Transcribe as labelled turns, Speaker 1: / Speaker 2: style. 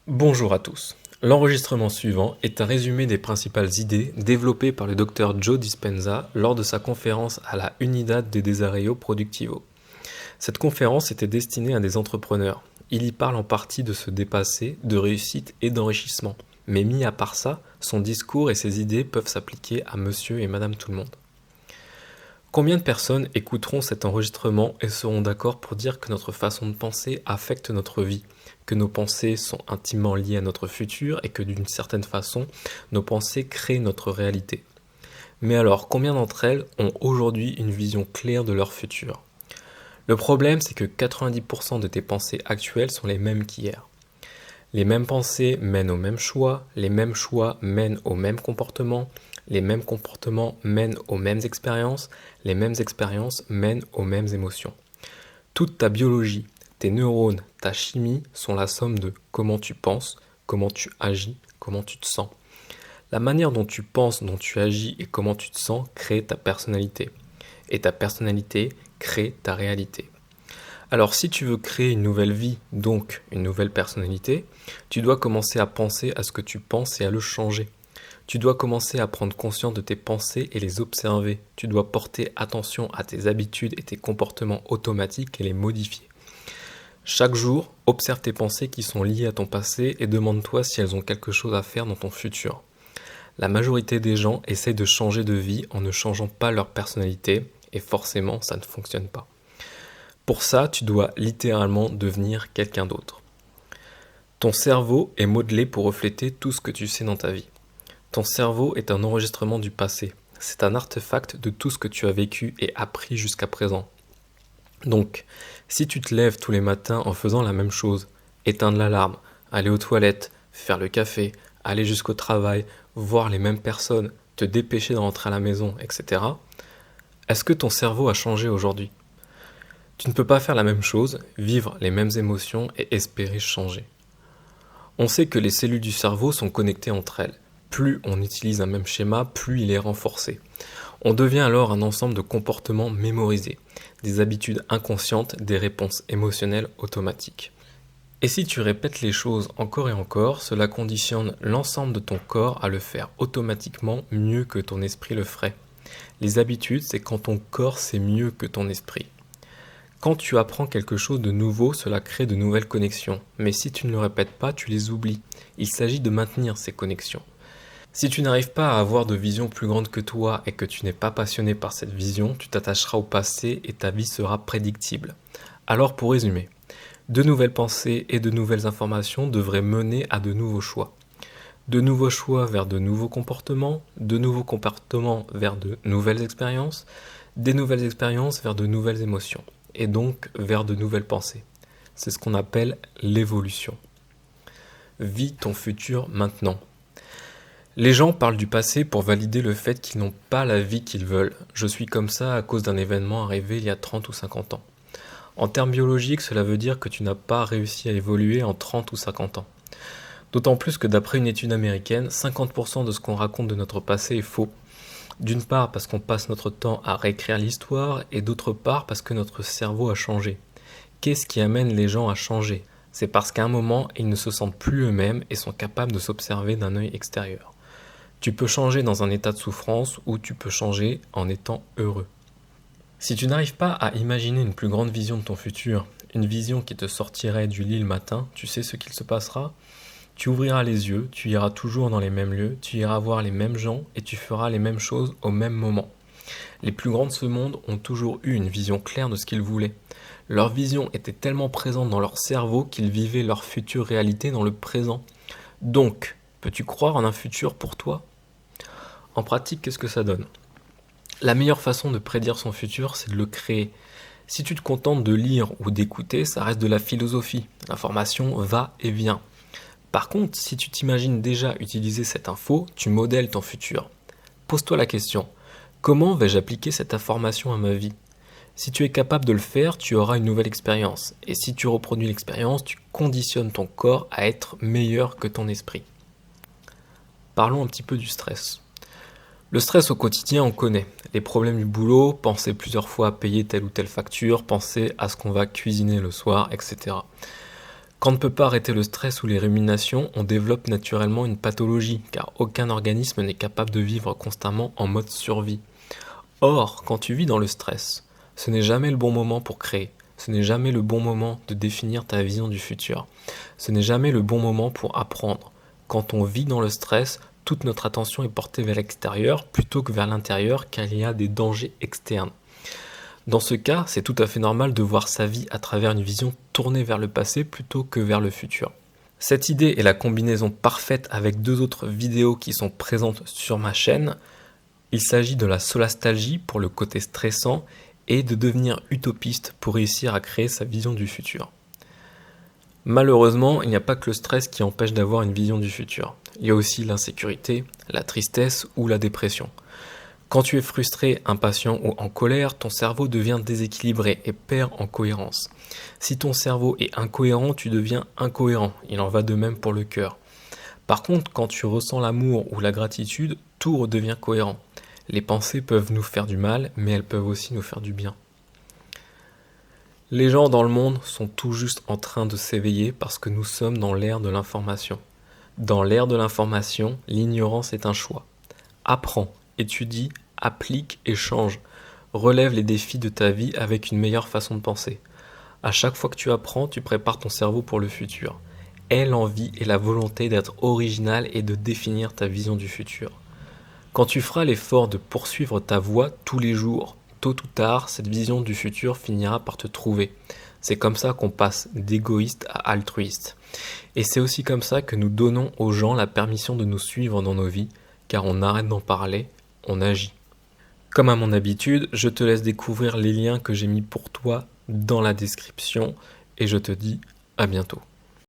Speaker 1: Bonjour à tous. L'enregistrement suivant est un résumé des principales idées développées par le Dr Joe Dispenza lors de sa conférence à la Unidad de Desarrollo Productivo. Cette conférence était destinée à des entrepreneurs. Il y parle en partie de se dépasser, de réussite et d'enrichissement. Mais mis à part ça, son discours et ses idées peuvent s'appliquer à monsieur et madame tout le monde. Combien de personnes écouteront cet enregistrement et seront d'accord pour dire que notre façon de penser affecte notre vie, que nos pensées sont intimement liées à notre futur et que d'une certaine façon, nos pensées créent notre réalité. Mais alors, combien d'entre elles ont aujourd'hui une vision claire de leur futur? Le problème, c'est que 90% de tes pensées actuelles sont les mêmes qu'hier. Les mêmes pensées mènent aux mêmes choix, les mêmes choix mènent aux mêmes comportements, les mêmes comportements mènent aux mêmes expériences, les mêmes expériences mènent aux mêmes émotions. Toute ta biologie, tes neurones, ta chimie sont la somme de comment tu penses, comment tu agis, comment tu te sens. La manière dont tu penses, dont tu agis et comment tu te sens crée ta personnalité. Et ta personnalité crée ta réalité. Alors si tu veux créer une nouvelle vie, donc une nouvelle personnalité, tu dois commencer à penser à ce que tu penses et à le changer. Tu dois commencer à prendre conscience de tes pensées et les observer. Tu dois porter attention à tes habitudes et tes comportements automatiques et les modifier. Chaque jour, observe tes pensées qui sont liées à ton passé et demande-toi si elles ont quelque chose à faire dans ton futur. La majorité des gens essayent de changer de vie en ne changeant pas leur personnalité et forcément ça ne fonctionne pas. Pour ça, tu dois littéralement devenir quelqu'un d'autre. Ton cerveau est modelé pour refléter tout ce que tu sais dans ta vie. Ton cerveau est un enregistrement du passé. C'est un artefact de tout ce que tu as vécu et appris jusqu'à présent. Donc, si tu te lèves tous les matins en faisant la même chose, éteindre l'alarme, aller aux toilettes, faire le café, aller jusqu'au travail, voir les mêmes personnes, te dépêcher de rentrer à la maison, etc., est-ce que ton cerveau a changé aujourd'hui? Tu ne peux pas faire la même chose, vivre les mêmes émotions et espérer changer. On sait que les cellules du cerveau sont connectées entre elles. Plus on utilise un même schéma, plus il est renforcé. On devient alors un ensemble de comportements mémorisés, des habitudes inconscientes, des réponses émotionnelles automatiques. Et si tu répètes les choses encore et encore, cela conditionne l'ensemble de ton corps à le faire automatiquement mieux que ton esprit le ferait. Les habitudes, c'est quand ton corps sait mieux que ton esprit. Quand tu apprends quelque chose de nouveau, cela crée de nouvelles connexions. Mais si tu ne le répètes pas, tu les oublies. Il s'agit de maintenir ces connexions. Si tu n'arrives pas à avoir de vision plus grande que toi et que tu n'es pas passionné par cette vision, tu t'attacheras au passé et ta vie sera prédictible. Alors pour résumer, de nouvelles pensées et de nouvelles informations devraient mener à de nouveaux choix. De nouveaux choix vers de nouveaux comportements, de nouveaux comportements vers de nouvelles expériences, des nouvelles expériences vers de nouvelles émotions, et donc vers de nouvelles pensées. C'est ce qu'on appelle l'évolution. Vis ton futur maintenant. Les gens parlent du passé pour valider le fait qu'ils n'ont pas la vie qu'ils veulent. Je suis comme ça à cause d'un événement arrivé il y a 30 ou 50 ans. En termes biologiques, cela veut dire que tu n'as pas réussi à évoluer en 30 ou 50 ans. D'autant plus que d'après une étude américaine, 50% de ce qu'on raconte de notre passé est faux. D'une part parce qu'on passe notre temps à réécrire l'histoire et d'autre part parce que notre cerveau a changé. Qu'est-ce qui amène les gens à changer? C'est parce qu'à un moment, ils ne se sentent plus eux-mêmes et sont capables de s'observer d'un œil extérieur. Tu peux changer dans un état de souffrance ou tu peux changer en étant heureux. Si tu n'arrives pas à imaginer une plus grande vision de ton futur, une vision qui te sortirait du lit le matin, tu sais ce qu'il se passera? Tu ouvriras les yeux, tu iras toujours dans les mêmes lieux, tu iras voir les mêmes gens et tu feras les mêmes choses au même moment. Les plus grands de ce monde ont toujours eu une vision claire de ce qu'ils voulaient. Leur vision était tellement présente dans leur cerveau qu'ils vivaient leur future réalité dans le présent. Donc, peux-tu croire en un futur pour toi? En pratique, qu'est-ce que ça donne? La meilleure façon de prédire son futur, c'est de le créer. Si tu te contentes de lire ou d'écouter, ça reste de la philosophie. L'information va et vient. Par contre, si tu t'imagines déjà utiliser cette info, tu modèles ton futur. Pose-toi la question, comment vais-je appliquer cette information à ma vie? Si tu es capable de le faire, tu auras une nouvelle expérience. Et si tu reproduis l'expérience, tu conditionnes ton corps à être meilleur que ton esprit. Parlons un petit peu du stress. Le stress au quotidien, on connaît. Les problèmes du boulot, penser plusieurs fois à payer telle ou telle facture, penser à ce qu'on va cuisiner le soir, etc. Quand on ne peut pas arrêter le stress ou les ruminations, on développe naturellement une pathologie, car aucun organisme n'est capable de vivre constamment en mode survie. Or, quand tu vis dans le stress, ce n'est jamais le bon moment pour créer, ce n'est jamais le bon moment de définir ta vision du futur, ce n'est jamais le bon moment pour apprendre. Quand on vit dans le stress, toute notre attention est portée vers l'extérieur plutôt que vers l'intérieur, car il y a des dangers externes. Dans ce cas, c'est tout à fait normal de voir sa vie à travers une vision tournée vers le passé plutôt que vers le futur. Cette idée est la combinaison parfaite avec deux autres vidéos qui sont présentes sur ma chaîne. Il s'agit de la solastalgie pour le côté stressant et de devenir utopiste pour réussir à créer sa vision du futur. Malheureusement, il n'y a pas que le stress qui empêche d'avoir une vision du futur. Il y a aussi l'insécurité, la tristesse ou la dépression. Quand tu es frustré, impatient ou en colère, ton cerveau devient déséquilibré et perd en cohérence. Si ton cerveau est incohérent, tu deviens incohérent. Il en va de même pour le cœur. Par contre, quand tu ressens l'amour ou la gratitude, tout redevient cohérent. Les pensées peuvent nous faire du mal, mais elles peuvent aussi nous faire du bien. Les gens dans le monde sont tout juste en train de s'éveiller parce que nous sommes dans l'ère de l'information. Dans l'ère de l'information, l'ignorance est un choix. Apprends, étudie, applique et change. Relève les défis de ta vie avec une meilleure façon de penser. À chaque fois que tu apprends, tu prépares ton cerveau pour le futur. Aie l'envie et la volonté d'être original et de définir ta vision du futur. Quand tu feras l'effort de poursuivre ta voie tous les jours, tôt ou tard, cette vision du futur finira par te trouver. C'est comme ça qu'on passe d'égoïste à altruiste. Et c'est aussi comme ça que nous donnons aux gens la permission de nous suivre dans nos vies, car on arrête d'en parler, on agit. Comme à mon habitude, je te laisse découvrir les liens que j'ai mis pour toi dans la description et je te dis à bientôt.